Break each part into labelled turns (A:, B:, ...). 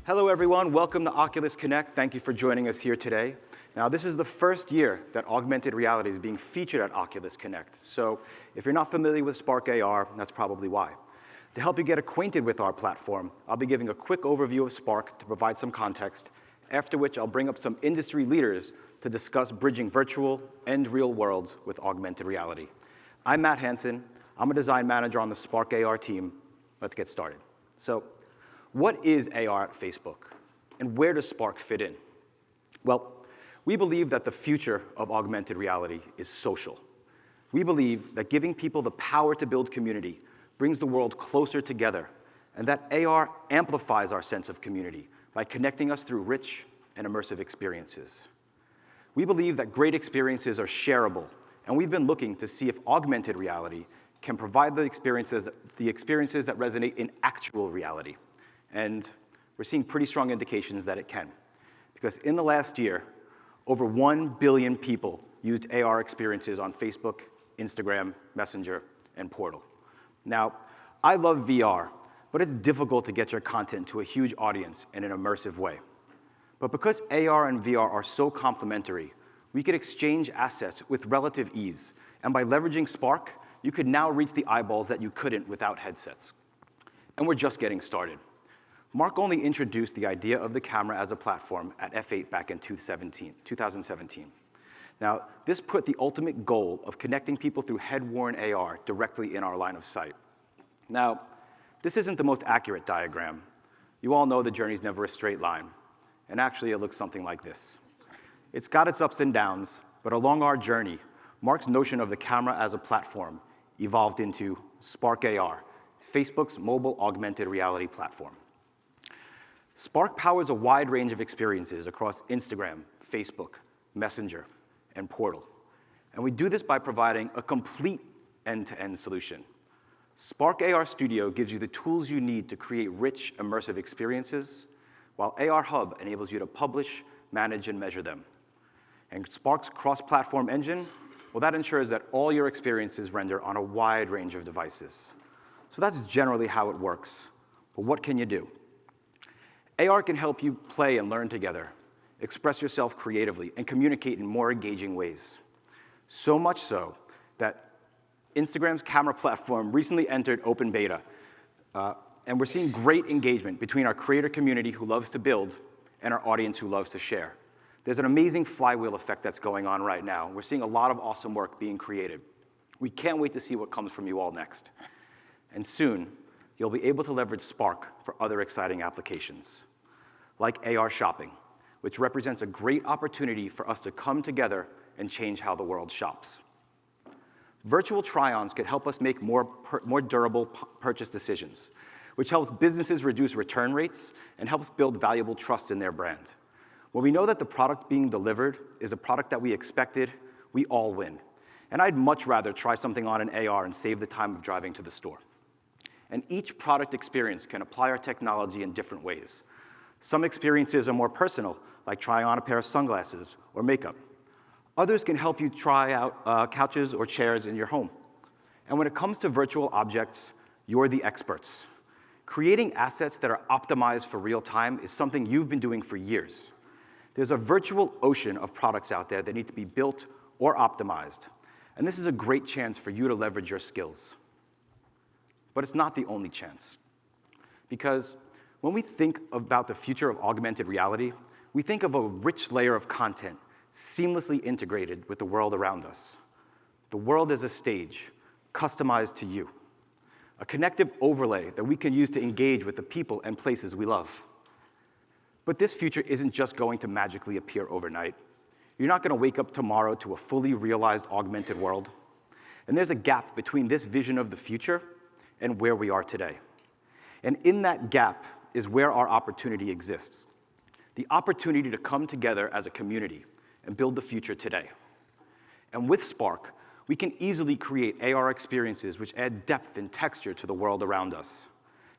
A: Hello, everyone. Welcome to Oculus Connect. Thank you for joining us here today. Now, this is the first year that augmented reality is being featured at Oculus Connect. So if you're not familiar with Spark AR, that's probably why. To help you get acquainted with our platform, I'll be giving a quick overview of Spark to provide some context, after which I'll bring up some industry leaders to discuss bridging virtual and real worlds with augmented reality. I'm Matt Hansen. I'm a design manager on the Spark AR team. Let's get started. So, what is AR at Facebook, and where does Spark fit in? Well, we believe that the future of augmented reality is social. We believe that giving people the power to build community brings the world closer together, and that AR amplifies our sense of community by connecting us through rich and immersive experiences. We believe that great experiences are shareable, and we've been looking to see if augmented reality can provide the experiences that resonate in actual reality. And we're seeing pretty strong indications that it can. Because in the last year, over 1 billion people used AR experiences on Facebook, Instagram, Messenger, and Portal. Now, I love VR, but it's difficult to get your content to a huge audience in an immersive way. But because AR and VR are so complementary, we could exchange assets with relative ease. And by leveraging Spark, you could now reach the eyeballs that you couldn't without headsets. And we're just getting started. Mark only introduced the idea of the camera as a platform at F8 back in 2017. Now, this put the ultimate goal of connecting people through head-worn AR directly in our line of sight. Now, this isn't the most accurate diagram. You all know the journey's never a straight line. And actually, it looks something like this. It's got its ups and downs, but along our journey, Mark's notion of the camera as a platform evolved into Spark AR, Facebook's mobile augmented reality platform. Spark powers a wide range of experiences across Instagram, Facebook, Messenger, and Portal. And we do this by providing a complete end-to-end solution. Spark AR Studio gives you the tools you need to create rich, immersive experiences, while AR Hub enables you to publish, manage, and measure them. And Spark's cross-platform engine, well, that ensures that all your experiences render on a wide range of devices. So that's generally how it works. But what can you do? AR can help you play and learn together, express yourself creatively, and communicate in more engaging ways. So much so that Instagram's camera platform recently entered open beta, and we're seeing great engagement between our creator community who loves to build and our audience who loves to share. There's an amazing flywheel effect that's going on right now. We're seeing a lot of awesome work being created. We can't wait to see what comes from you all next. And soon, you'll be able to leverage Spark for other exciting applications, like AR shopping, which represents a great opportunity for us to come together and change how the world shops. Virtual try-ons can help us make more durable purchase decisions, which helps businesses reduce return rates and helps build valuable trust in their brand. When we know that the product being delivered is a product that we expected, we all win. And I'd much rather try something on an AR and save the time of driving to the store. And each product experience can apply our technology in different ways. Some experiences are more personal, like trying on a pair of sunglasses or makeup. Others can help you try out couches or chairs in your home. And when it comes to virtual objects, you're the experts. Creating assets that are optimized for real time is something you've been doing for years. There's a virtual ocean of products out there that need to be built or optimized. And this is a great chance for you to leverage your skills. But it's not the only chance. Because when we think about the future of augmented reality, we think of a rich layer of content seamlessly integrated with the world around us. The world is a stage, customized to you. A connective overlay that we can use to engage with the people and places we love. But this future isn't just going to magically appear overnight. You're not going to wake up tomorrow to a fully realized augmented world. And there's a gap between this vision of the future and where we are today. And in that gap is where our opportunity exists. The opportunity to come together as a community and build the future today. And with Spark, we can easily create AR experiences which add depth and texture to the world around us.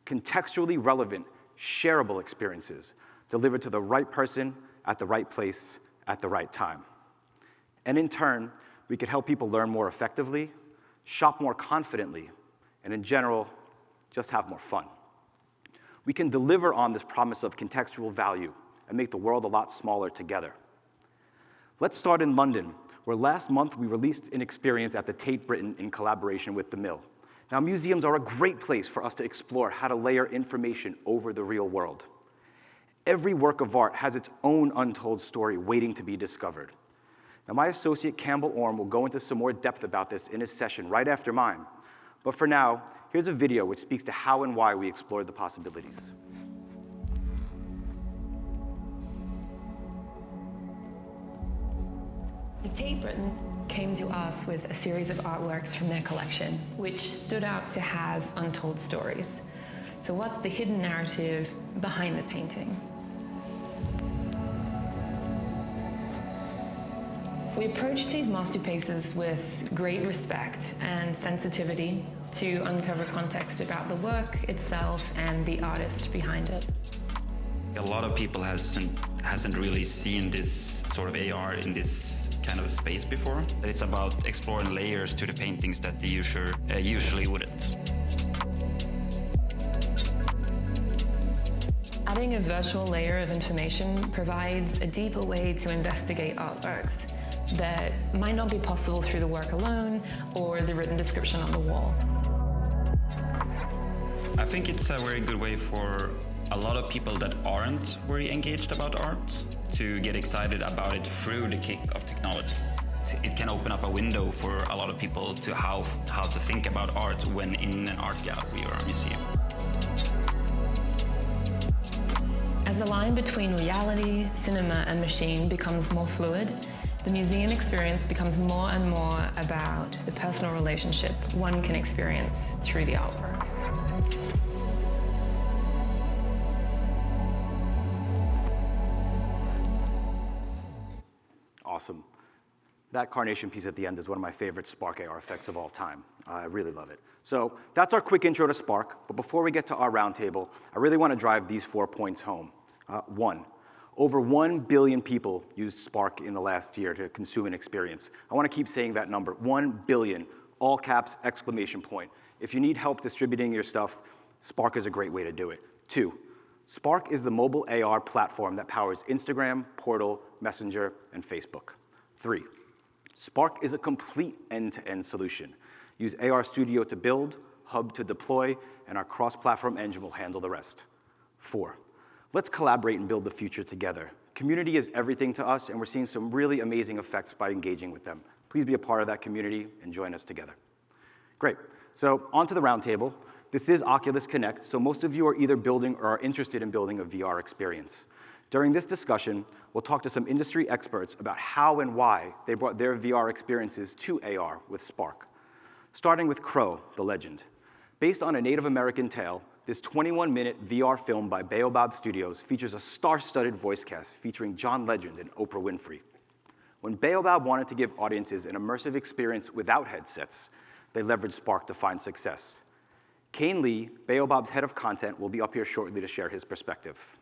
A: Contextually relevant, shareable experiences delivered to the right person at the right place at the right time. And in turn, we could help people learn more effectively, shop more confidently, and in general, just have more fun. we can deliver on this promise of contextual value and make the world a lot smaller together. Let's start in London, where last month we released an experience at the Tate Britain in collaboration with the Mill. Now, museums are a great place for us to explore how to layer information over the real world. Every work of art has its own untold story waiting to be discovered. Now, my associate Campbell Orme will go into some more depth about this in his session right after mine. But for now, here's a video which speaks to how and why we explored the possibilities.
B: The Tate Britain came to us with a series of artworks from their collection, which stood out to have untold stories. So what's the hidden narrative behind the painting? We approached these masterpieces with great respect and sensitivity to uncover context about the work itself and the artist behind it.
C: A lot of people hasn't really seen this sort of AR in this kind of space before. It's about exploring layers to the paintings that the user usually wouldn't.
B: Adding a virtual layer of information provides a deeper way to investigate artworks that might not be possible through the work alone or the written description on the wall.
C: I think it's a very good way for a lot of people that aren't very engaged about art to get excited about it through the kick of technology. It can open up a window for a lot of people to how to think about art when in an art gallery or a museum.
B: As the line between reality, cinema, and machine becomes more fluid, the museum experience becomes more and more about the personal relationship one can experience through the artwork.
A: Awesome. That carnation piece at the end is one of my favorite Spark AR effects of all time. I really love it. So that's our quick intro to Spark, but before we get to our roundtable, I really want to drive these 4 points home. One, over 1 billion people used Spark in the last year to consume an experience. I want to keep saying that number, 1 billion, all caps, exclamation point. If you need help distributing your stuff, Spark is a great way to do it. 2, Spark is the mobile AR platform that powers Instagram, Portal, Messenger, and Facebook. 3, Spark is a complete end-to-end solution. Use AR Studio to build, Hub to deploy, and our cross-platform engine will handle the rest. 4, let's collaborate and build the future together. Community is everything to us, and we're seeing some really amazing effects by engaging with them. Please be a part of that community and join us together. Great. So on to the roundtable. This is Oculus Connect, so most of you are either building or are interested in building a VR experience. During this discussion, we'll talk to some industry experts about how and why they brought their VR experiences to AR with Spark. Starting with Crow, the legend. Based on a Native American tale, this 21-minute VR film by Baobab Studios features a star-studded voice cast featuring John Legend and Oprah Winfrey. When Baobab wanted to give audiences an immersive experience without headsets, they leveraged Spark to find success. Kane Lee, Baobab's head of content, will be up here shortly to share his perspective.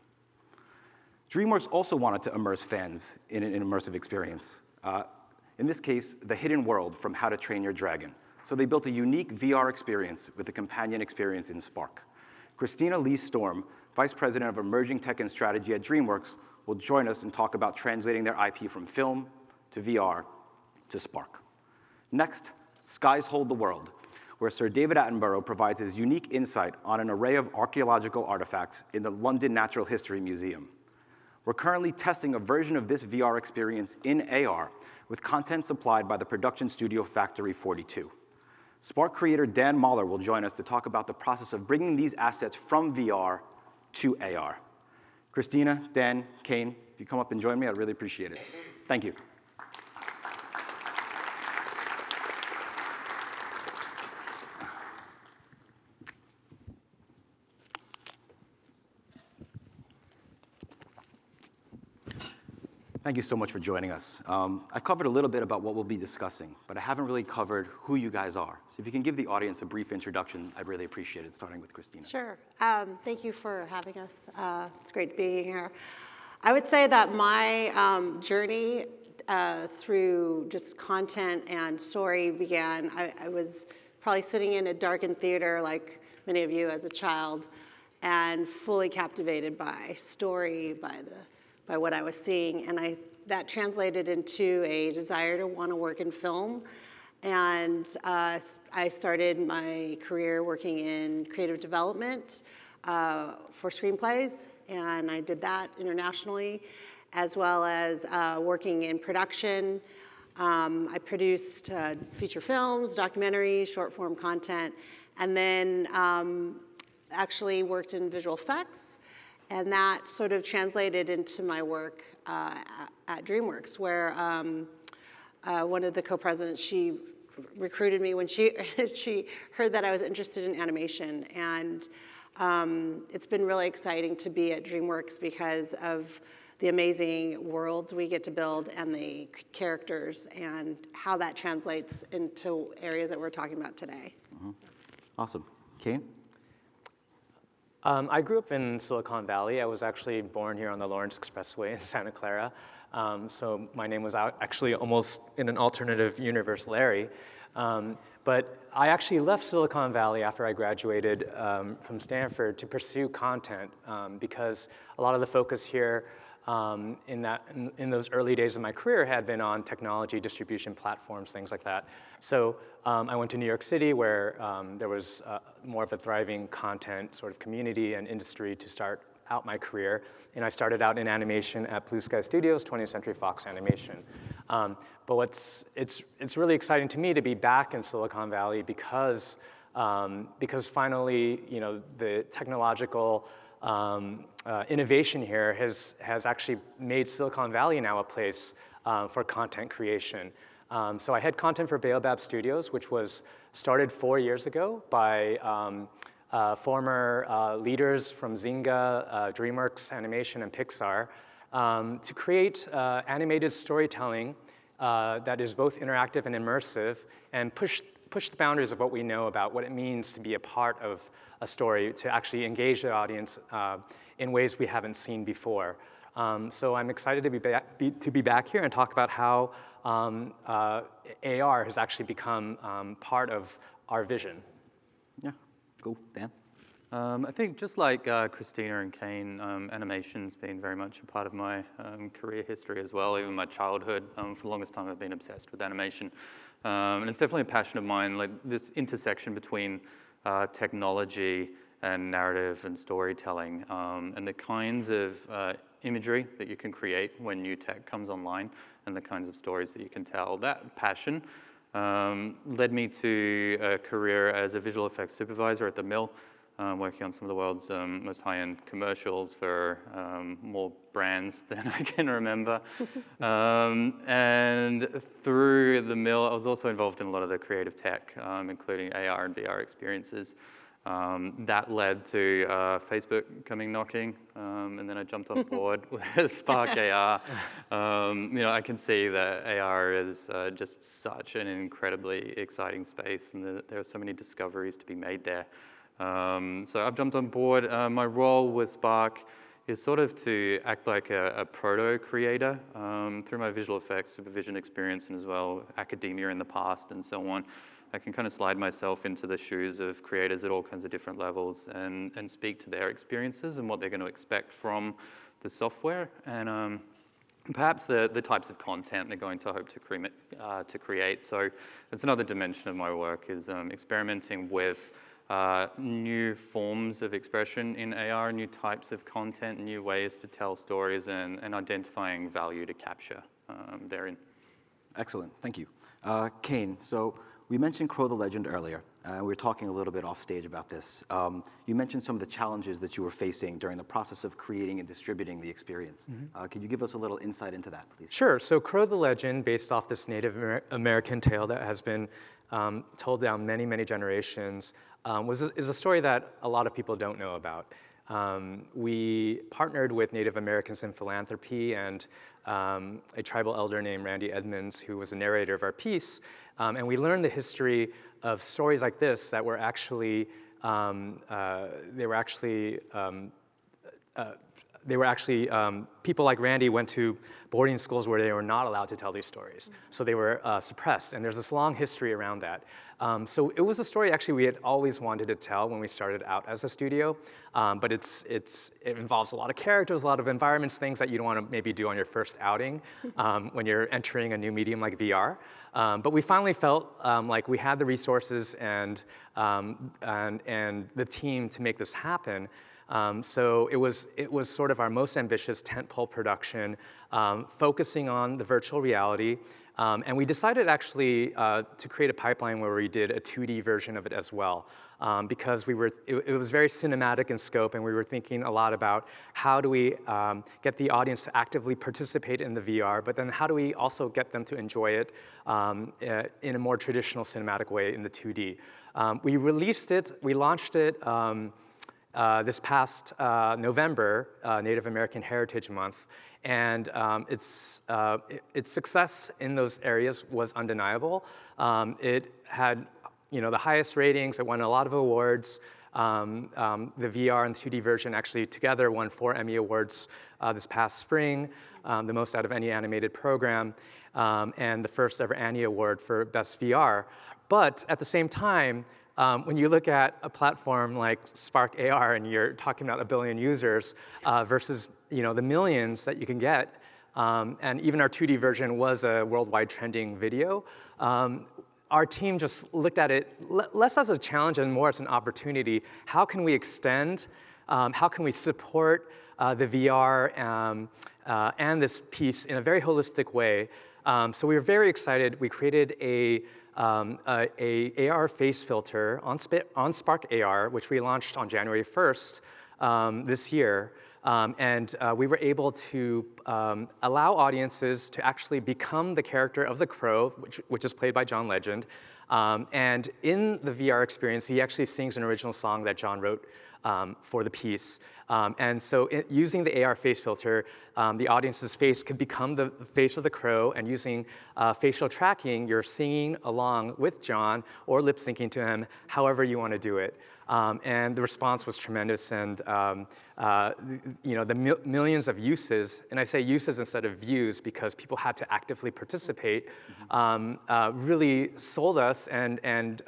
A: DreamWorks also wanted to immerse fans in an immersive experience. In this case, the hidden world from How to Train Your Dragon. So they built a unique VR experience with a companion experience in Spark. Christina Lee Storm, Vice President of Emerging Tech and Strategy at DreamWorks, will join us and talk about translating their IP from film to VR to Spark. Next, Skies Hold the World, where Sir David Attenborough provides his unique insight on an array of archaeological artifacts in the London Natural History Museum. We're currently testing a version of this VR experience in AR with content supplied by the production studio Factory 42. Spark creator Dan Mahler will join us to talk about the process of bringing these assets from VR to AR. Christina, Dan, Kane, if you come up and join me, I'd really appreciate it. Thank you. Thank you so much for joining us. I covered a little bit about what we'll be discussing, but I haven't really covered who you guys are. So if you can give the audience a brief introduction, I'd really appreciate it, starting with Christina.
D: Sure. Thank you for having us. It's great being here. I would say that my journey through just content and story began, I was probably sitting in a darkened theater like many of you as a child, and fully captivated by story, by what I was seeing. And that translated into a desire to want to work in film. And I started my career working in creative development for screenplays, and I did that internationally, as well as working in production. I produced feature films, documentaries, short form content, and then actually worked in visual effects, and that sort of translated into my work at DreamWorks, where one of the co-presidents, she recruited me when she heard that I was interested in animation, and it's been really exciting to be at DreamWorks because of the amazing worlds we get to build and the characters and how that translates into areas that we're talking about today.
A: Mm-hmm. Awesome. Kane?
E: I grew up in Silicon Valley. I was actually born here on the Lawrence Expressway in Santa Clara. So my name was actually almost in an alternative universe, Larry. But I actually left Silicon Valley after I graduated from Stanford to pursue content because a lot of the focus here in those early days of my career had been on technology, distribution platforms, things like that. So I went to New York City where there was more of a thriving content sort of community and industry to start out my career. And I started out in animation at Blue Sky Studios, 20th Century Fox Animation. But it's really exciting to me to be back in Silicon Valley because finally, the technological innovation here has actually made Silicon Valley now a place for content creation. So I had content for Baobab Studios, which was started 4 years ago by former leaders from Zynga, DreamWorks Animation, and Pixar to create animated storytelling that is both interactive and immersive and push the boundaries of what we know about what it means to be a part of a story, to actually engage the audience in ways we haven't seen before. So I'm excited to be back here and talk about how AR has actually become part of our vision.
A: Yeah, cool. Dan?
F: I think just like Christina and Kane, animation's been very much a part of my career history as well, even my childhood. For the longest time I've been obsessed with animation. And it's definitely a passion of mine, like this intersection between technology and narrative and storytelling, and the kinds of imagery that you can create when new tech comes online, and the kinds of stories that you can tell. That passion led me to a career as a visual effects supervisor at the Mill, working on some of the world's most high-end commercials for more brands than I can remember. And through the Mill, I was also involved in a lot of the creative tech, including AR and VR experiences. That led to Facebook coming knocking, and then I jumped on board with Spark AR. I can see that AR is just such an incredibly exciting space, and there are so many discoveries to be made there. So I've jumped on board. My role with Spark is sort of to act like a proto-creator through my visual effects supervision experience, and as well academia in the past and so on. I can kind of slide myself into the shoes of creators at all kinds of different levels and speak to their experiences and what they're going to expect from the software, and perhaps the types of content they're going to hope to create. So that's another dimension of my work, is experimenting with new forms of expression in AR, new types of content, new ways to tell stories, and identifying value to capture therein.
A: Excellent, thank you. Kane, so we mentioned Crow the Legend earlier. We were talking a little bit off stage about this. You mentioned some of the challenges that you were facing during the process of creating and distributing the experience. Mm-hmm. Could you give us a little insight into that, please?
E: Sure. So Crow the Legend, based off this Native American tale that has been told down many, many generations, is a story that a lot of people don't know about. We partnered with Native Americans in philanthropy and a tribal elder named Randy Edmonds, who was a narrator of our piece, and we learned the history of stories like this that were actually they were actually, people like Randy went to boarding schools where they were not allowed to tell these stories. So they were suppressed, and there's this long history around that. So it was a story actually we had always wanted to tell when we started out as a studio, but it involves a lot of characters, a lot of environments, things that you don't want to maybe do on your first outing when you're entering a new medium like VR. But we finally felt like we had the resources and the team to make this happen. So it was sort of our most ambitious tentpole production, focusing on the virtual reality. And we decided actually to create a pipeline where we did a 2D version of it as well, because it was very cinematic in scope, and we were thinking a lot about how do we get the audience to actively participate in the VR, but then how do we also get them to enjoy it in a more traditional cinematic way in the 2D. We launched it this past November, Native American Heritage Month, and its success in those areas was undeniable. It had, the highest ratings. It won a lot of awards. The VR and 2D version actually together won 4 Emmy Awards this past spring, the most out of any animated program, and the first ever Annie Award for Best VR. But at the same time, when you look at a platform like Spark AR and you're talking about 1 billion users versus the millions that you can get, and even our 2D version was a worldwide trending video, our team just looked at it less as a challenge and more as an opportunity. How can we extend? How can we support the VR and this piece in a very holistic way? So we were very excited. We created a AR face filter on Spark AR, which we launched on January 1st this year. And we were able to allow audiences to actually become the character of the Crow, which is played by John Legend. And in the VR experience, he actually sings an original song that John wrote for the piece. And so using the AR face filter, the audience's face could become the face of the Crow, and using facial tracking, you're singing along with John or lip syncing to him, however you want to do it. And the response was tremendous, and the millions of uses, and I say uses instead of views because people had to actively participate, really sold us and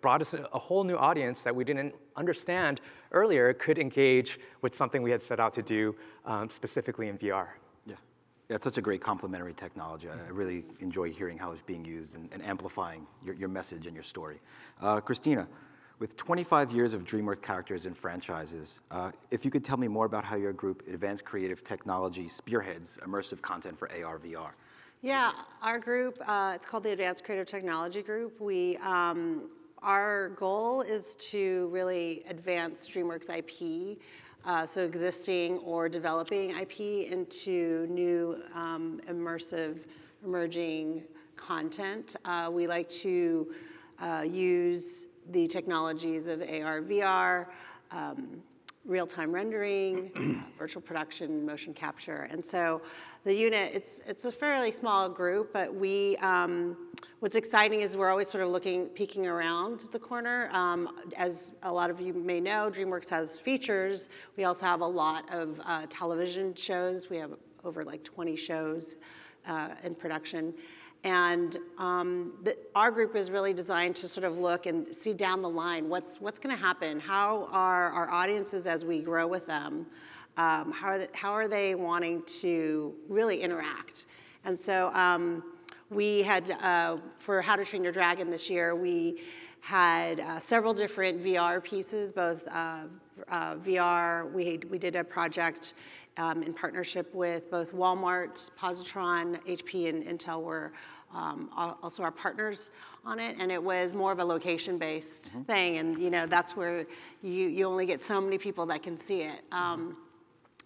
E: brought us a whole new audience that we didn't understand earlier could engage with something we had set out to do specifically in VR.
A: Yeah, it's such a great complementary technology. I really enjoy hearing how it's being used and amplifying your message and your story. Christina, with 25 years of DreamWorks characters and franchises, if you could tell me more about how your group, Advanced Creative Technology, spearheads immersive content for AR, VR.
D: Yeah, our group, it's called the Advanced Creative Technology Group. Our goal is to really advance DreamWorks IP, so existing or developing IP into new immersive, emerging content. We like to use the technologies of AR, VR, real-time rendering, virtual production, motion capture. And so the unit, it's a fairly small group, but what's exciting is we're always sort of peeking around the corner. As a lot of you may know, DreamWorks has features. We also have a lot of television shows. We have over like 20 shows in production. And our group is really designed to sort of look and see down the line what's going to happen. How are our audiences as we grow with them? How are they wanting to really interact? And so we had for How to Train Your Dragon this year, we had several different VR pieces, both VR. We did a project in partnership with both Walmart, Positron, HP, and Intel were also our partners on it, and it was more of a location-based thing, and that's where you only get so many people that can see it.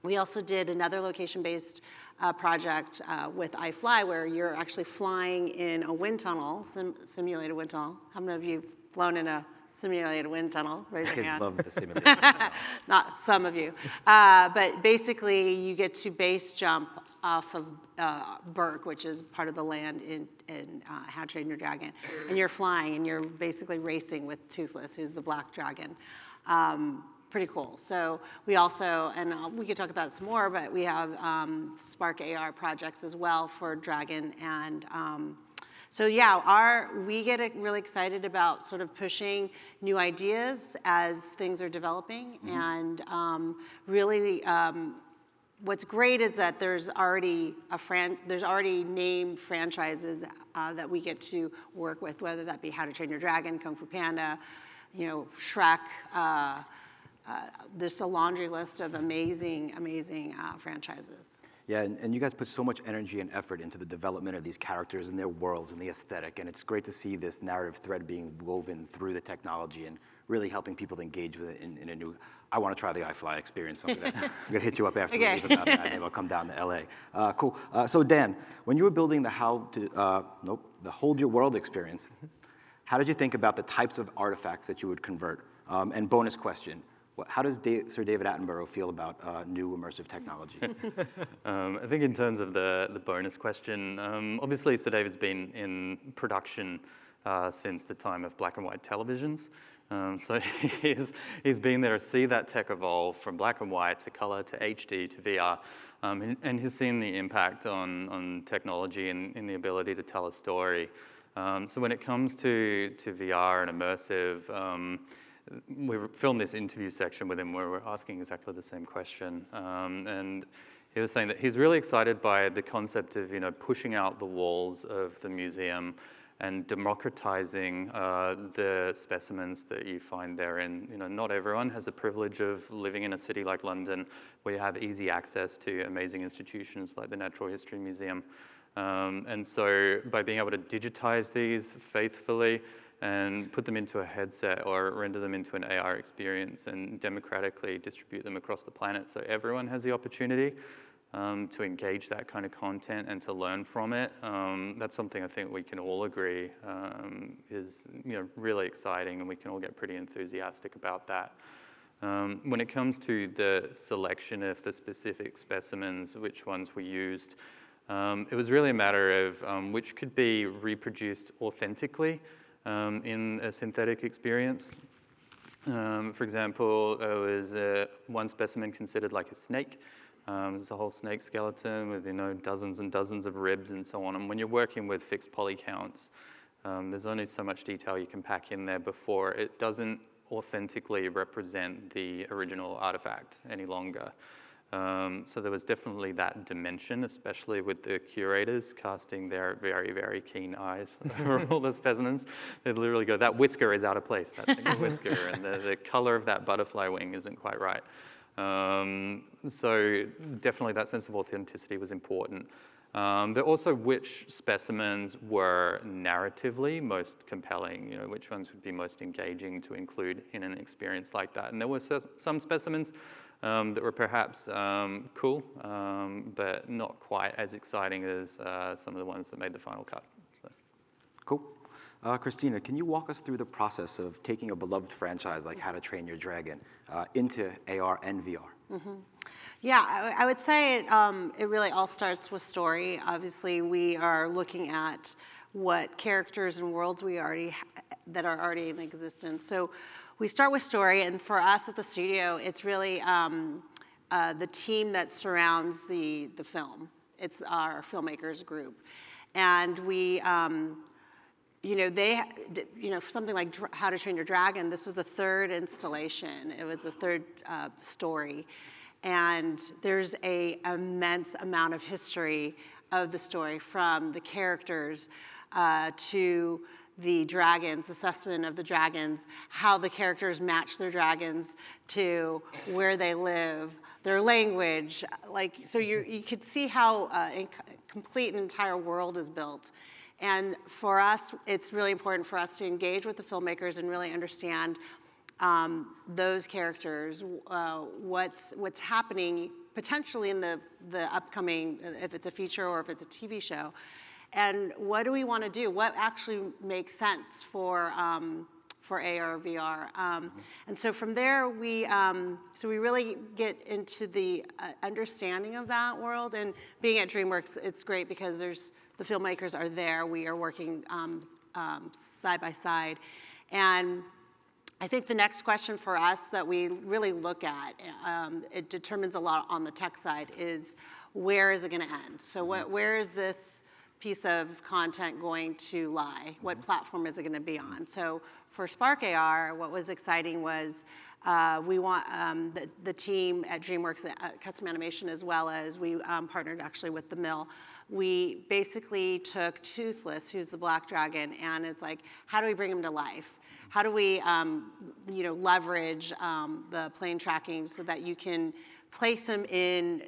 D: We also did another location-based project with iFly, where you're actually flying in a wind tunnel, simulated wind tunnel. How many of you have flown in a simulated wind tunnel? Raise your hand.
A: I love the simulated.
D: Not some of you. But basically, you get to base jump off of Burke, which is part of the land in How to Train Your Dragon. And you're flying, and you're basically racing with Toothless, who's the black dragon. pretty cool. So we also, and we could talk about it some more, but we have Spark AR projects as well for Dragon. And so yeah, we get really excited about sort of pushing new ideas as things are developing. And really, what's great is that there's already named franchises that we get to work with, whether that be How to Train Your Dragon, Kung Fu Panda, Shrek. There's a laundry list of amazing franchises.
A: Yeah, and you guys put so much energy and effort into the development of these characters and their worlds and the aesthetic, and it's great to see this narrative thread being woven through the technology and really helping people to engage with it in a new. I want to try the iFly experience someday. I'm gonna hit you up after we leave about that. Maybe I'll come down to LA. Cool. So Dan, when you were building the Hold Your World experience, how did you think about the types of artifacts that you would convert? And bonus question. How does Sir David Attenborough feel about new immersive technology?
F: I think in terms of the bonus question, obviously Sir David's been in production since the time of black and white televisions. So he's been there to see that tech evolve from black and white to color to HD to VR. And he's seen the impact on technology and the ability to tell a story. So when it comes to VR and immersive, we filmed this interview section with him where we're asking exactly the same question. And he was saying that he's really excited by the concept of pushing out the walls of the museum and democratizing the specimens that you find therein. Not everyone has the privilege of living in a city like London where you have easy access to amazing institutions like the Natural History Museum. And so by being able to digitize these faithfully and put them into a headset or render them into an AR experience and democratically distribute them across the planet so everyone has the opportunity to engage that kind of content and to learn from it. That's something I think we can all agree is really exciting, and we can all get pretty enthusiastic about that. When it comes to the selection of the specific specimens, which ones we used, it was really a matter of which could be reproduced authentically in a synthetic experience. For example, there was one specimen considered like a snake. There's a whole snake skeleton with dozens and dozens of ribs and so on. And when you're working with fixed poly counts, there's only so much detail you can pack in there before it doesn't authentically represent the original artifact any longer. So there was definitely that dimension, especially with the curators casting their very, very keen eyes over all the specimens. They'd literally go, that whisker is out of place, that single whisker, and the color of that butterfly wing isn't quite right. So definitely that sense of authenticity was important. But also which specimens were narratively most compelling, which ones would be most engaging to include in an experience like that. And there were some specimens that were perhaps cool, but not quite as exciting as some of the ones that made the final cut. So.
A: Cool. Christina, can you walk us through the process of taking a beloved franchise like How to Train Your Dragon into AR and VR?
D: Mm-hmm. Yeah, I would say it really all starts with story. Obviously, we are looking at what characters and worlds that are already in existence. So we start with story, and for us at the studio, it's really the team that surrounds the film. It's our filmmakers group, and we. For something like How to Train Your Dragon, this was the third installation. It was the third story. And there's an immense amount of history of the story, from the characters to the dragons, assessment of the dragons, how the characters match their dragons to where they live, their language. So you could see how a complete and entire world is built. And for us, it's really important for us to engage with the filmmakers and really understand those characters, what's happening potentially in the upcoming, if it's a feature or if it's a TV show, and what do we want to do? What actually makes sense for AR, VR, and so from there we really get into the understanding of that world. And being at DreamWorks, it's great because the filmmakers are there. We are working side by side, and I think the next question for us that we really look at, it determines a lot on the tech side, is where is it going to end? So where is this piece of content going to lie? What platform is it going to be on? So for Spark AR, what was exciting was we want the team at DreamWorks Custom Animation, as well as we partnered actually with the Mill. We basically took Toothless, who's the black dragon, and it's like, how do we bring him to life? How do we leverage the plane tracking so that you can place him in,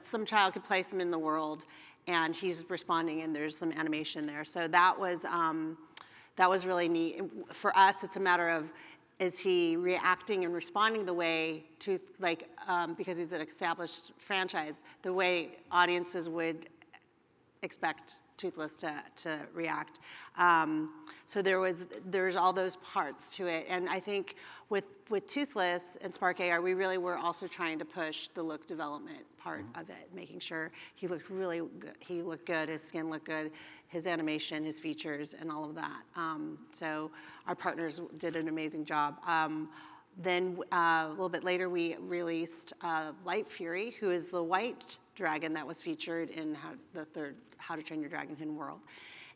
D: some child could place him in the world and he's responding and there's some animation there. So that was really neat. For us, it's a matter of, is he reacting and responding the way to, because he's an established franchise, the way audiences would expect Toothless to react. So there's all those parts to it. And I think with Toothless and Spark AR, we really were also trying to push the look development part of it, making sure he looked really good. He looked good, his skin looked good, his animation, his features, and all of that. So our partners did an amazing job. Then a little bit later, we released Light Fury, who is the white dragon that was featured in the third How to Train Your Dragon Hidden World.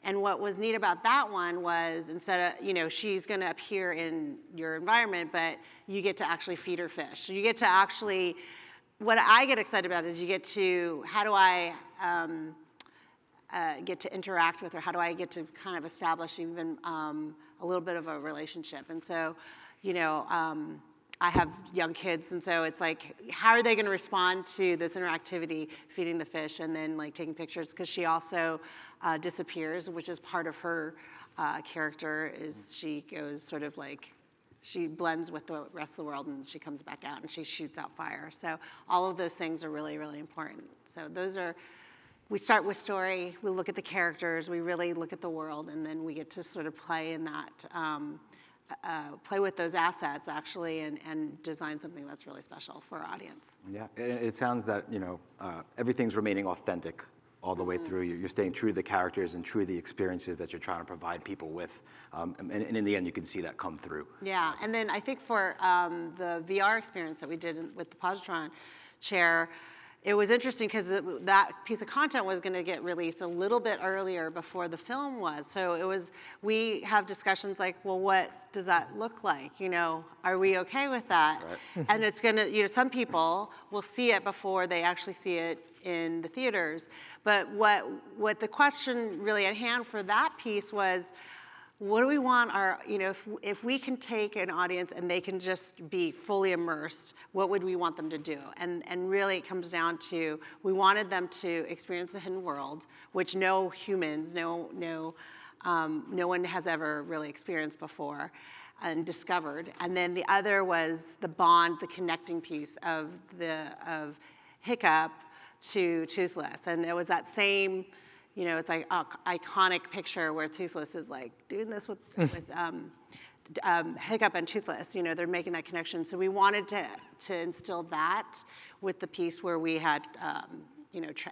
D: And what was neat about that one was, instead of, she's going to appear in your environment, but you get to actually feed her fish. So you get to actually, what I get excited about is you get to, how do I get to interact with her? How do I get to kind of establish even a little bit of a relationship? And so, I have young kids, and so it's like, how are they going to respond to this interactivity, feeding the fish and then taking pictures? Because she also disappears, which is part of her character, is she goes sort of she blends with the rest of the world and she comes back out and she shoots out fire. So all of those things are really, really important. So we start with story, we look at the characters, we really look at the world, and then we get to sort of play in that, play with those assets actually, and design something that's really special for our audience.
A: Yeah, it sounds that everything's remaining authentic all the way through. You're staying true to the characters and true to the experiences that you're trying to provide people with, and in the end, you can see that come through.
D: Yeah, and then I think for the VR experience that we did with the Positron chair, it was interesting because that piece of content was going to get released a little bit earlier before the film was. So we have discussions like, well, what does that look like? Are we okay with that? Right. And it's going to, some people will see it before they actually see it in the theaters. But what the question really at hand for that piece was, what do we want our, if we can take an audience and they can just be fully immersed, what would we want them to do? And really it comes down to, we wanted them to experience the hidden world, which no humans, no one has ever really experienced before and discovered. And then the other was the bond, the connecting piece of Hiccup to Toothless. And it was that same, it's like an iconic picture where Toothless is doing this with Hiccup and Toothless. They're making that connection. So we wanted to instill that with the piece where we had,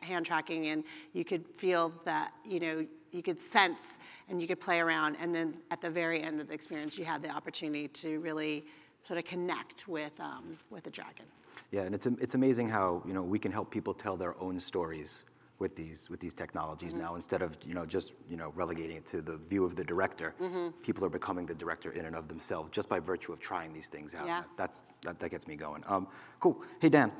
D: hand tracking, and you could feel that, you could sense and you could play around. And then at the very end of the experience, you had the opportunity to really sort of connect with the dragon.
A: Yeah, and it's amazing how we can help people tell their own stories with these technologies now, instead of just relegating it to the view of the director. People are becoming the director in and of themselves just by virtue of trying these things out.
D: Yeah.
A: That gets me going. Cool. Hey Dan,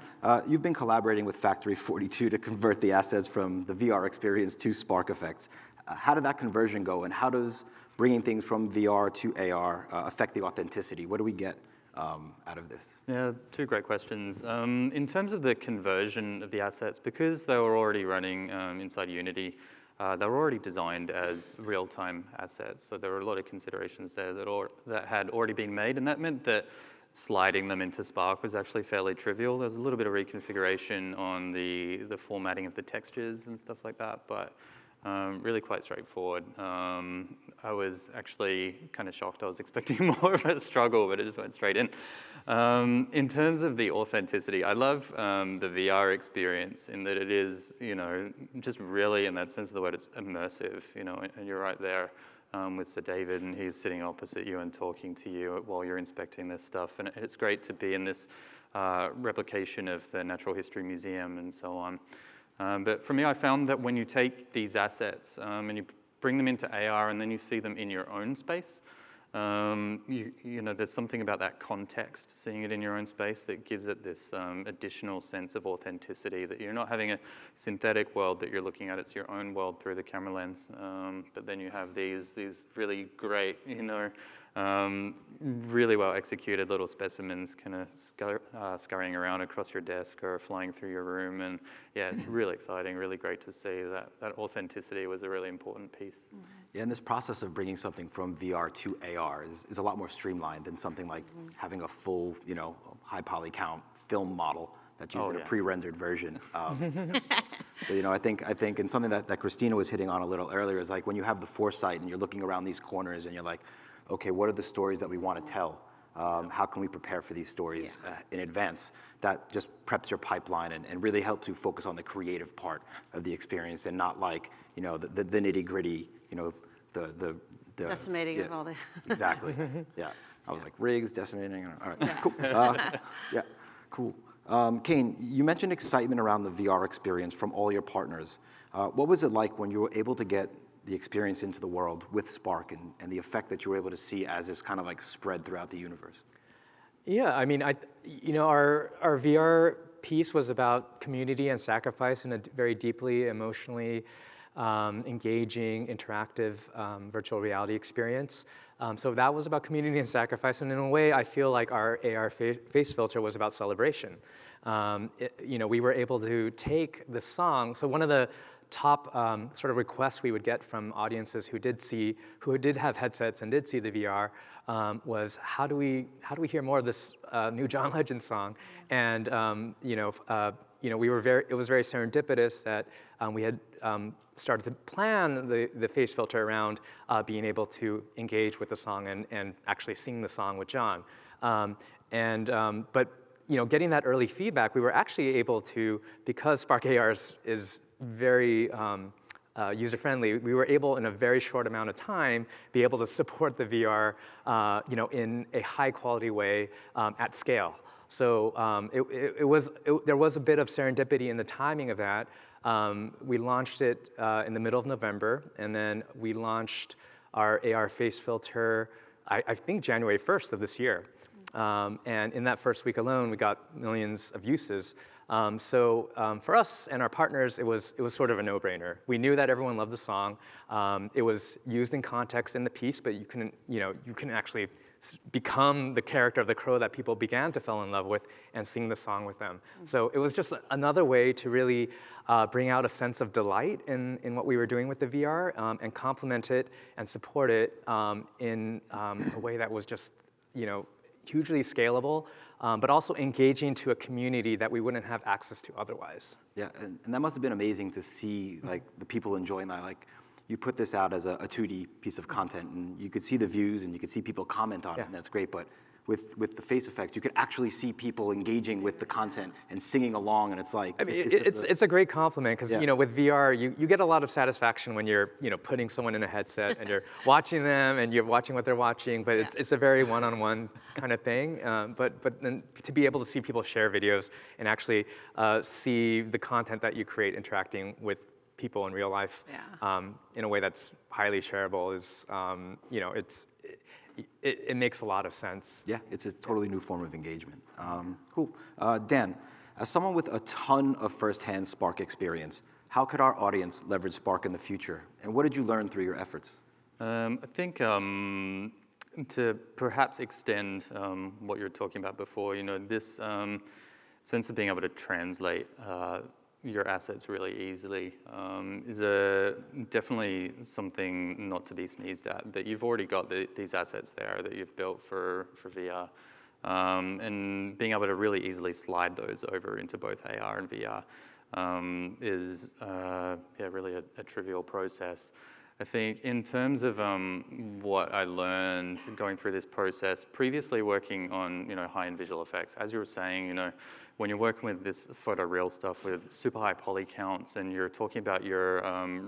A: you've been collaborating with Factory 42 to convert the assets from the VR experience to Spark effects. How did that conversion go, and how does bringing things from VR to AR affect the authenticity? What do we get out of this?
F: Yeah, two great questions. In terms of the conversion of the assets, because they were already running inside Unity, they were already designed as real-time assets. So there were a lot of considerations there that had already been made, and that meant that sliding them into Spark was actually fairly trivial. There was a little bit of reconfiguration on the formatting of the textures and stuff like that, but really quite straightforward. I was actually kind of shocked. I was expecting more of a struggle, but it just went straight in. In terms of the authenticity, I love the VR experience in that it is, just really, in that sense of the word, it's immersive, and you're right there with Sir David, and he's sitting opposite you and talking to you while you're inspecting this stuff. And it's great to be in this replication of the Natural History Museum and so on. But for me, I found that when you take these assets and you bring them into AR and then you see them in your own space, you know, there's something about that context, seeing it in your own space, that gives it this additional sense of authenticity, that you're not having a synthetic world that you're looking at, it's your own world through the camera lens. But then you have these really great, you know, really well executed little specimens kind of scurrying around across your desk or flying through your room. And yeah, it's really exciting, really great to see that authenticity was a really important piece.
A: Yeah, and this process of bringing something from VR to AR is a lot more streamlined than something like having a full, you know, high poly count film model that's using a pre-rendered version. So, you know, I think, and something that Christina was hitting on a little earlier is like when you have the foresight and you're looking around these corners and you're like, okay, what are the stories that we want to tell? How can we prepare for these stories in advance? That just preps your pipeline and really helps you focus on the creative part of the experience and not like, you know, the nitty gritty, you know, the
D: Decimating of all the...
A: Exactly, yeah. I was like, rigs, decimating, all right, cool. Yeah, cool. Kane, you mentioned excitement around the VR experience from all your partners. What was it like when you were able to get the experience into the world with Spark and the effect that you were able to see as this kind of like spread throughout the universe? Yeah,
E: I mean, you know, our VR piece was about community and sacrifice in a very deeply emotionally engaging, interactive virtual reality experience. So that was about community and sacrifice, and in a way, I feel like our AR face filter was about celebration. You know, we were able to take the song. So one of the top sort of requests we would get from audiences who did have headsets and did see the VR was how do we hear more of this new John Legend song? And you know, it was very serendipitous that we had started to plan the face filter around being able to engage with the song and actually sing the song with John. But you know, getting that early feedback, we were actually able to, because Spark AR is very user-friendly, we were able in a very short amount of time be able to support the VR you know, in a high-quality way at scale. So there was a bit of serendipity in the timing of that. We launched it in the middle of November, and then we launched our AR face filter, I think January 1st of this year. And in that first week alone, we got millions of uses. So for us and our partners, it was sort of a no-brainer. We knew that everyone loved the song. It was used in context in the piece, but you couldn't actually become the character of the crow that people began to fall in love with and sing the song with them. So it was just another way to really bring out a sense of delight in what we were doing with the VR and complement it and support it in a way that was just, you know, hugely scalable, but also engaging to a community that we wouldn't have access to otherwise.
A: Yeah, and that must have been amazing to see like the people enjoying that. Like, you put this out as a 2D piece of content, and you could see the views, and you could see people comment on it, and that's great. But with the face effect, you could actually see people engaging with the content and singing along, and it's like
E: I mean, it's a great compliment because you know, with VR, you get a lot of satisfaction when you're putting someone in a headset and you're watching them and you're watching what they're watching. But it's a very one-on-one kind of thing. But then to be able to see people share videos and actually see the content that you create interacting with people in real life in a way that's highly shareable is, you know, it makes a lot of sense.
A: Yeah, it's a totally new form of engagement. Cool. Dan, as someone with a ton of firsthand Spark experience, how could our audience leverage Spark in the future? And what did you learn through your efforts?
F: I think to perhaps extend what you were talking about before, you know, this sense of being able to translate your assets really easily is definitely something not to be sneezed at, that you've already got these assets there that you've built for VR. And being able to really easily slide those over into both AR and VR is really a trivial process. I think in terms of what I learned going through this process, previously working on high-end visual effects, as you were saying, when you're working with this photoreal stuff with super high poly counts and you're talking about your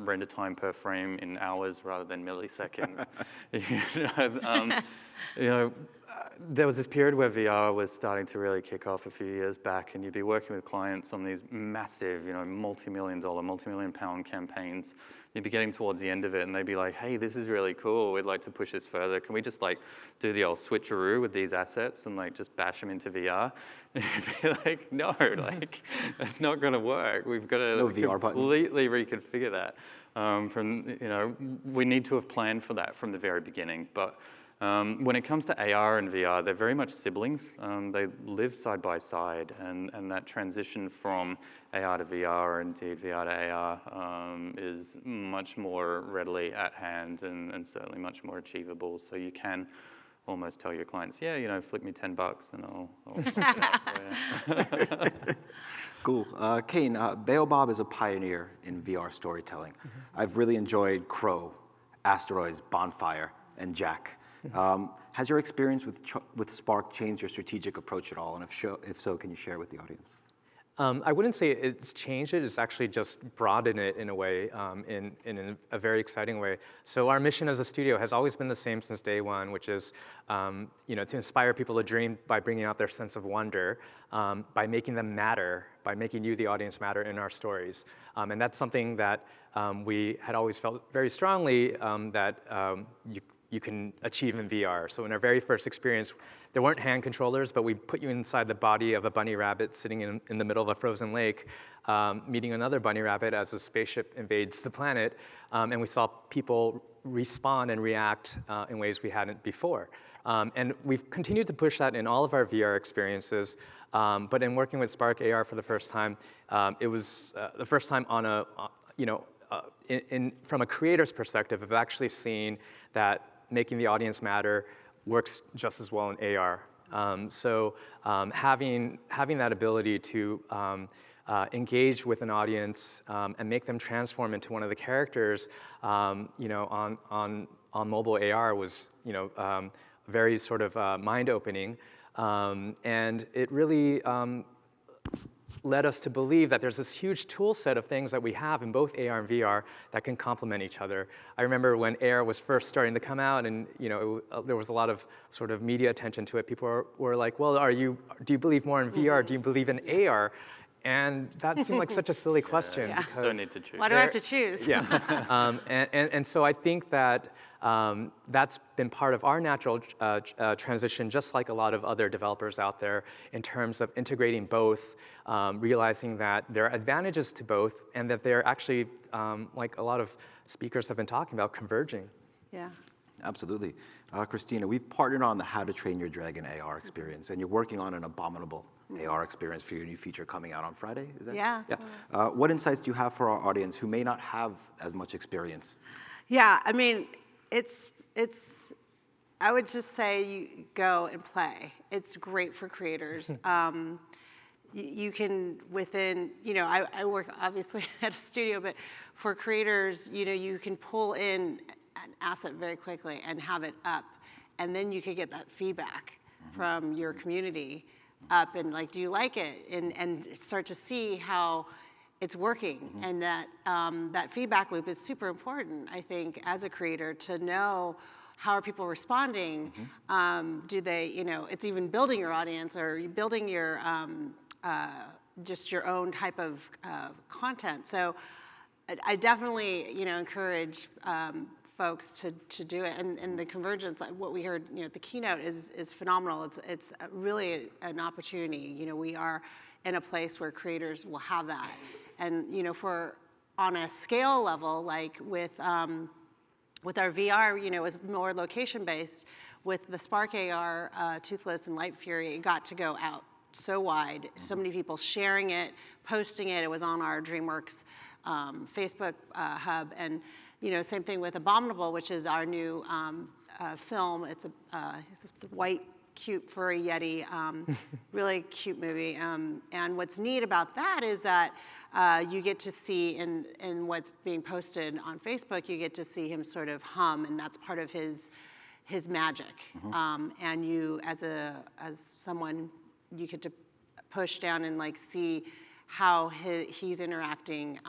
F: render time per frame in hours rather than milliseconds, there was this period where VR was starting to really kick off a few years back, and you'd be working with clients on these massive, multi-million dollar, multi-million pound campaigns. You'd be getting towards the end of it, and they'd be like, hey, this is really cool. We'd like to push this further. Can we just do the old switcheroo with these assets and just bash them into VR? And you'd be like, no, that's not going to work. We've got to completely reconfigure that. We need to have planned for that from the very beginning. But when it comes to AR and VR, they're very much siblings. They live side by side, and that transition from AR to VR, or indeed VR to AR, is much more readily at hand and certainly much more achievable. So you can almost tell your clients, yeah, flick me $10 and I'll sort it out for you.
A: Cool. Kane, Baobab is a pioneer in VR storytelling. I've really enjoyed Crow, Asteroids, Bonfire, and Jack. Has your experience with Spark changed your strategic approach at all? And if so, can you share with the audience?
E: I wouldn't say it's changed it. It's actually just broadened it in a way, in a very exciting way. So our mission as a studio has always been the same since day one, which is to inspire people to dream by bringing out their sense of wonder, by making them matter, by making you, the audience, matter in our stories. And that's something that we had always felt very strongly that you can achieve in VR. So in our very first experience, there weren't hand controllers, but we put you inside the body of a bunny rabbit sitting in the middle of a frozen lake, meeting another bunny rabbit as a spaceship invades the planet, and we saw people respond and react in ways we hadn't before. And we've continued to push that in all of our VR experiences, but in working with Spark AR for the first time, it was the first time on from a creator's perspective of actually seeing that making the audience matter works just as well in AR. So having that ability to engage with an audience and make them transform into one of the characters, on mobile AR was, very sort of mind-opening, and it really led us to believe that there's this huge tool set of things that we have in both AR and VR that can complement each other. I remember when AR was first starting to come out, and there was a lot of sort of media attention to it. People were like, "Well, do you believe more in VR? Do you believe in AR?" And that seemed like such a silly question.
D: Yeah.
F: Don't need to choose.
D: Why do I have to choose?
E: Yeah. And so I think that that's been part of our natural transition, just like a lot of other developers out there, in terms of integrating both, realizing that there are advantages to both, and that they're actually, like a lot of speakers have been talking about, converging.
D: Yeah.
A: Absolutely. Christina, we've partnered on the How to Train Your Dragon AR experience, and you're working on an Abominable AR experience for your new feature coming out on Friday, is that?
D: Yeah.
A: What insights do you have for our audience who may not have as much experience?
D: Yeah, I mean, it's. I would just say you go and play. It's great for creators. You can, within, I work obviously at a studio, but for creators, you can pull in an asset very quickly and have it up, and then you could get that feedback from your community up, and do you like it, and start to see how it's working, and that feedback loop is super important, I think, as a creator, to know how are people responding. Do they, it's even building your audience, or building your just your own type of content. So I definitely encourage folks to do it, and the convergence, like what we heard at the keynote, is phenomenal. It's really an opportunity. We are in a place where creators will have that, and for on a scale level, like with our VR, it was more location based. With the Spark AR, Toothless, and Light Fury, it got to go out so wide, so many people sharing it, posting it. It was on our DreamWorks Facebook hub, and same thing with Abominable, which is our new film. It's a white, cute, furry Yeti, really cute movie. And what's neat about that is that you get to see in what's being posted on Facebook, you get to see him sort of hum, and that's part of his magic. And you, as someone, you get to push down and like see how he's interacting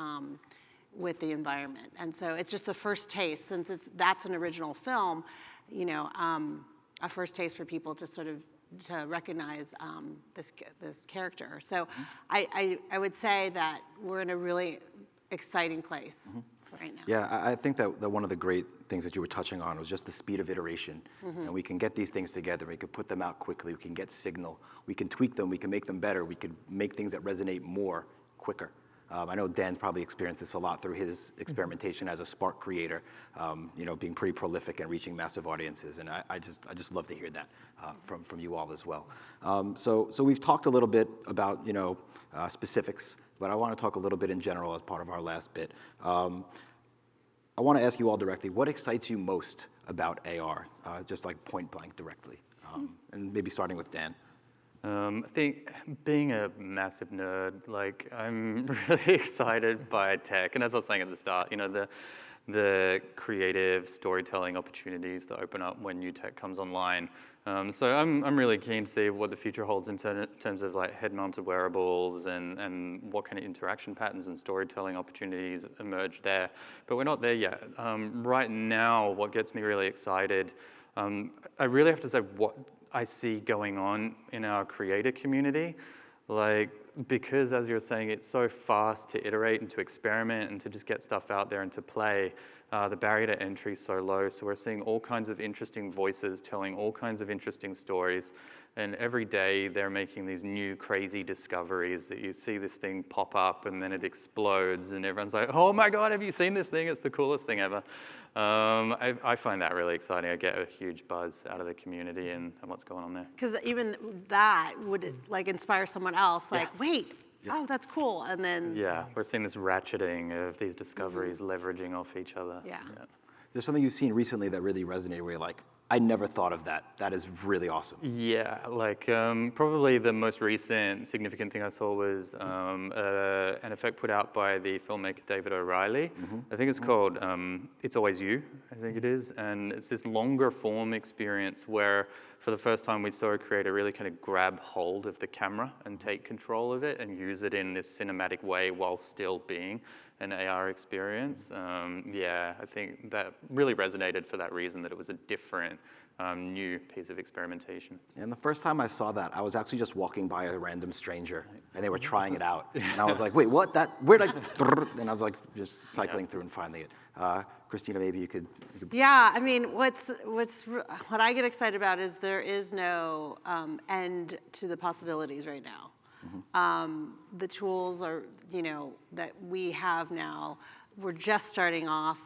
D: with the environment. And so it's just the first taste, since that's an original film, you know, a first taste for people to sort of to recognize this character. So I would say that we're in a really exciting place right now.
A: Yeah, I think that one of the great things that you were touching on was just the speed of iteration. And we can get these things together, we could put them out quickly, we can get signal, we can tweak them, we can make them better, we could make things that resonate more quicker. I know Dan's probably experienced this a lot through his experimentation as a Spark creator, you know, being pretty prolific and reaching massive audiences, and I just love to hear that from you all as well. So we've talked a little bit about, you know, specifics, but I want to talk a little bit in general as part of our last bit. I want to ask you all directly, what excites you most about AR, just like point blank directly, and maybe starting with Dan.
F: I think being a massive nerd, like I'm really excited by tech, and as I was saying at the start, you know, the creative storytelling opportunities that open up when new tech comes online. So I'm really keen to see what the future holds in terms of like head-mounted wearables and what kind of interaction patterns and storytelling opportunities emerge there. But we're not there yet. Right now, what gets me really excited, I really have to say what I see going on in our creator community, like, because as you're saying, it's so fast to iterate and to experiment and to just get stuff out there and to play. The barrier to entry is so low, so we're seeing all kinds of interesting voices telling all kinds of interesting stories, and every day they're making these new crazy discoveries that you see this thing pop up and then it explodes and everyone's like, oh my God, have you seen this thing? It's the coolest thing ever. I find that really exciting. I get a huge buzz out of the community and what's going on there.
D: Because even that would like inspire someone else, like, wait, oh, that's cool, and then...
F: Yeah, we're seeing this ratcheting of these discoveries leveraging off each other.
D: Yeah.
A: There's something you've seen recently that really resonated where you're like, I never thought of that. That is really awesome.
F: Yeah, like probably the most recent significant thing I saw was an effect put out by the filmmaker David O'Reilly. I think it's called It's Always You, I think it is. And it's this longer form experience where for the first time we saw a creator really kind of grab hold of the camera and take control of it and use it in this cinematic way while still being an AR experience. Yeah, I think that really resonated for that reason, that it was a different, new piece of experimentation.
A: And the first time I saw that, I was actually just walking by a random stranger, and they were trying it out. And I was like, wait, what? Where'd I... And I was like, just cycling through and finding it. Christina, maybe you could...
D: Yeah, I mean, what I get excited about is there is no end to the possibilities right now. The tools are, you know, that we have now, we're just starting off.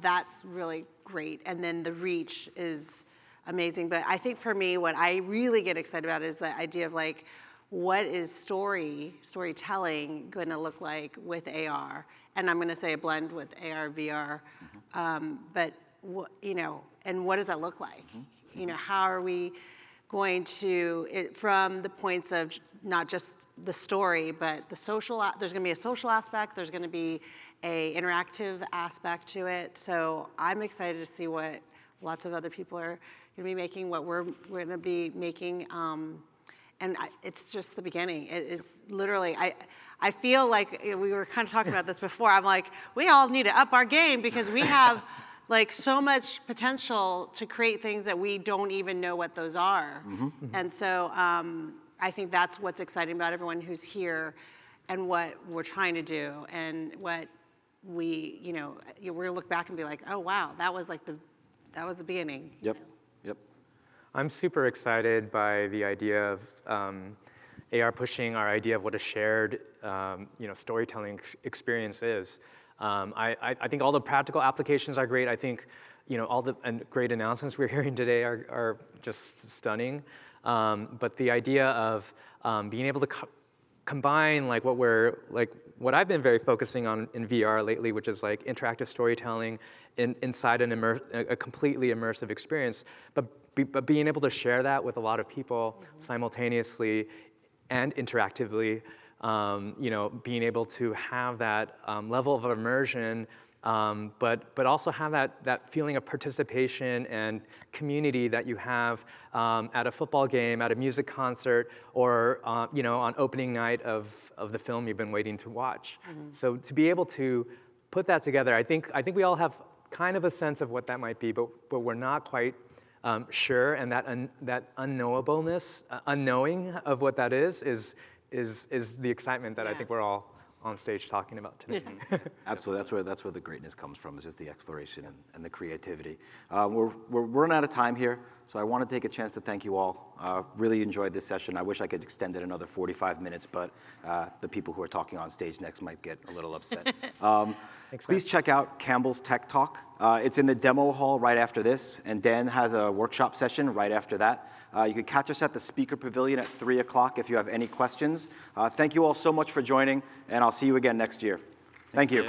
D: That's really great. And then the reach is amazing. But I think for me, what I really get excited about is the idea of like, what is storytelling going to look like with AR? And I'm going to say a blend with AR, VR. But, you know, and what does that look like? You know, how are we going to, from the points of not just the story, but the social, there's going to be a social aspect, there's going to be a interactive aspect to it. So I'm excited to see what lots of other people are going to be making, what we're going to be making. And it's just the beginning. It's literally, I feel like, we were kind of talking about this before, I'm like, we all need to up our game because we have like so much potential to create things that we don't even know what those are. And so I think that's what's exciting about everyone who's here and what we're trying to do and what we, you know, we're gonna look back and be like, oh wow, that was like that was the beginning.
A: Yep,
D: You know?
A: yep.
E: I'm super excited by the idea of AR pushing our idea of what a shared, you know, storytelling experience is. I think all the practical applications are great. I think, you know, all the great announcements we're hearing today are just stunning. But the idea of being able to combine like what I've been very focusing on in VR lately, which is like interactive storytelling inside a completely immersive experience, but being able to share that with a lot of people simultaneously and interactively, being able to have that level of immersion, but also have that feeling of participation and community that you have at a football game, at a music concert, or on opening night of the film you've been waiting to watch. So to be able to put that together, I think we all have kind of a sense of what that might be, but we're not quite sure, and that unknowableness, unknowing of what that is the excitement that I think we're all on stage talking about today.
A: Absolutely, that's where the greatness comes from, is just the exploration and the creativity. We're running out of time here, so I want to take a chance to thank you all. Really enjoyed this session. I wish I could extend it another 45 minutes, but the people who are talking on stage next might get a little upset. Please check out Campbell's Tech Talk. It's in the demo hall right after this, and Dan has a workshop session right after that. You can catch us at the Speaker Pavilion at 3 o'clock if you have any questions. Thank you all so much for joining, and I'll see you again next year. Thank you.